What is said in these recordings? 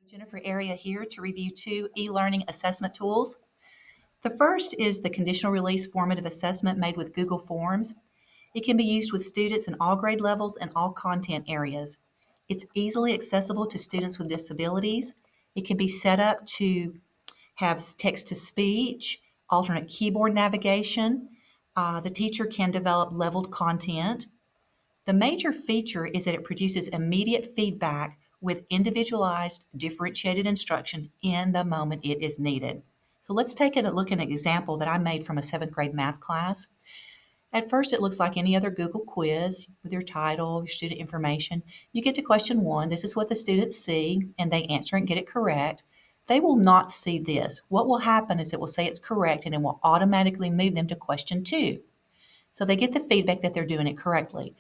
Jennifer Area here to review two e-learning assessment tools. The first is the conditional release formative assessment made with Google Forms. It can be used with students in all grade levels and all content areas. It's easily accessible to students with disabilities. It can be set up to have text to speech, alternate keyboard navigation. The teacher can develop leveled content. The major feature is that it produces immediate feedback with individualized, differentiated instruction in the moment it is needed. So let's take a look at an example that I made from a seventh grade math class. At first, it looks like any other Google quiz with your title, your student information. You get to question one. This is what the students see, and they answer and get it correct. They will not see this. What will happen is it will say it's correct, and it will automatically move them to question two. So they get the feedback that they're doing it correctly.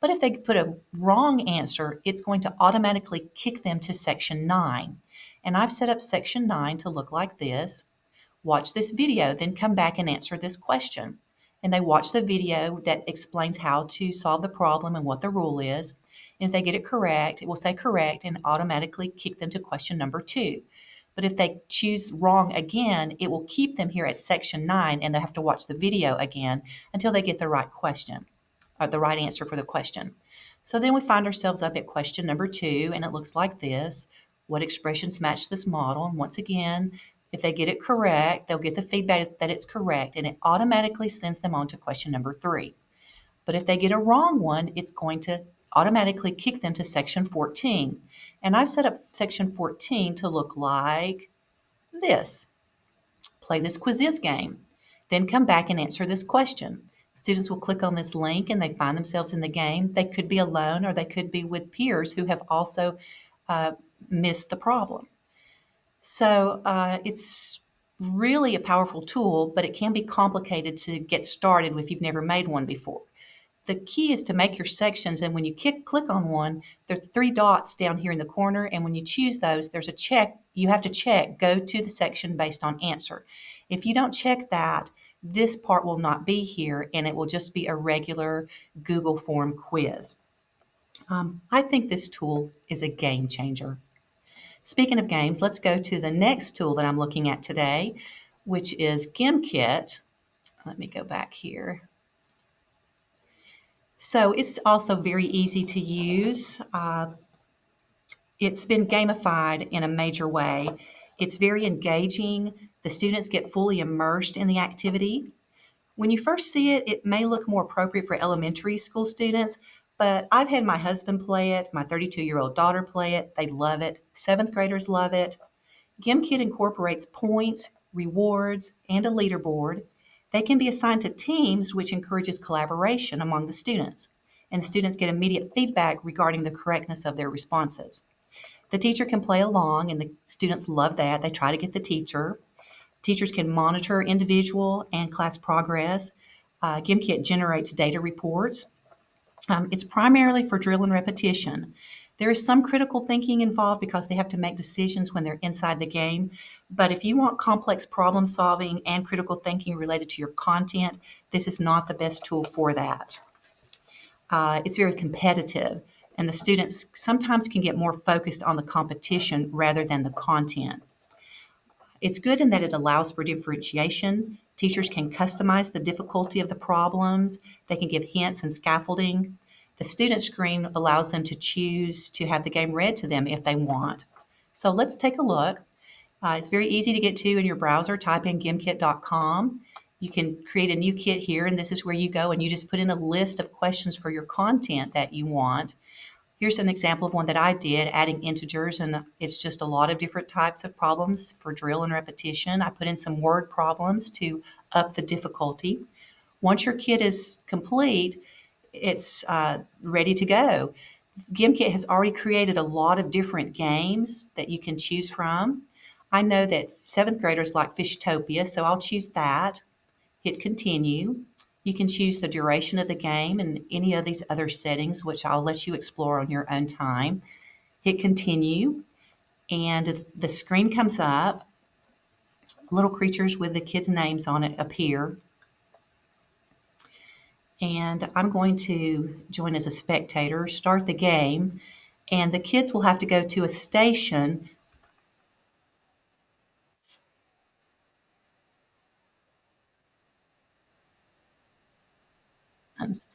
But if they put a wrong answer, it's going to automatically kick them to section 9. And I've set up section 9 to look like this. Watch this video, then come back and answer this question. And they watch the video that explains how to solve the problem and what the rule is. And if they get it correct, it will say correct and automatically kick them to question number 2. But if they choose wrong again, it will keep them here at section 9 and they'll have to watch the video again until they get the right question or the right answer for the question. So then we find ourselves up at question number 2, and it looks like this. What expressions match this model? And once again, if they get it correct, they'll get the feedback that it's correct, and it automatically sends them on to question number 3. But if they get a wrong one, it's going to automatically kick them to section 14. And I've set up section 14 to look like this. Play this quiz game. Then come back and answer this question. Students will click on this link and they find themselves in the game. They could be alone or they could be with peers who have also missed the problem. So it's really a powerful tool, but it can be complicated to get started if you've never made one before. The key is to make your sections, and when you click on one, there are 3 dots down here in the corner, and when you choose those, there's a check. You have to check, go to the section based on answer. If you don't check that, this part will not be here, and it will just be a regular Google form quiz. I think this tool is a game changer. Speaking of games, let's go to the next tool that I'm looking at today, which is Gimkit. Let me go back here. So it's also very easy to use. It's been gamified in a major way. It's very engaging. The students get fully immersed in the activity. When you first see it, it may look more appropriate for elementary school students, but I've had my husband play it, my 32-year-old daughter play it. They love it. Seventh graders love it. Gimkit incorporates points, rewards, and a leaderboard. They can be assigned to teams, which encourages collaboration among the students, and the students get immediate feedback regarding the correctness of their responses. The teacher can play along, and the students love that. They try to get the teacher. Teachers can monitor individual and class progress. Gimkit generates data reports. It's primarily for drill and repetition. There is some critical thinking involved because they have to make decisions when they're inside the game. But if you want complex problem solving and critical thinking related to your content, this is not the best tool for that. It's very competitive, and the students sometimes can get more focused on the competition rather than the content. It's good in that it allows for differentiation. Teachers can customize the difficulty of the problems. They can give hints and scaffolding. The student screen allows them to choose to have the game read to them if they want. So let's take a look. It's very easy to get to in your browser. Type in gimkit.com. You can create a new kit here, and this is where you go and you just put in a list of questions for your content that you want. Here's an example of one that I did, adding integers, and it's just a lot of different types of problems for drill and repetition. I put in some word problems to up the difficulty. Once your kit is complete, it's ready to go. Gimkit has already created a lot of different games that you can choose from. I know that 7th graders like Fishtopia, so I'll choose that. Hit continue. You can choose the duration of the game and any of these other settings, which I'll let you explore on your own time. Hit continue, and the screen comes up. Little creatures with the kids' names on it appear. And I'm going to join as a spectator, start the game, and the kids will have to go to a station questions.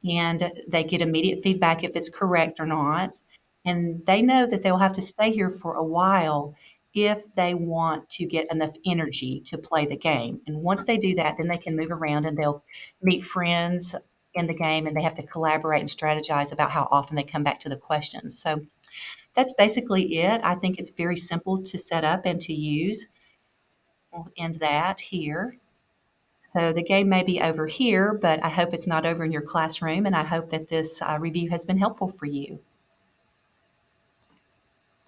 And they get immediate feedback if it's correct or not. And they know that they'll have to stay here for a while if they want to get enough energy to play the game. And once they do that, then they can move around and they'll meet friends in the game and they have to collaborate and strategize about how often they come back to the questions. So that's basically it. I think it's very simple to set up and to use. We'll end that here. So the game may be over here, but I hope it's not over in your classroom, and I hope that this review has been helpful for you.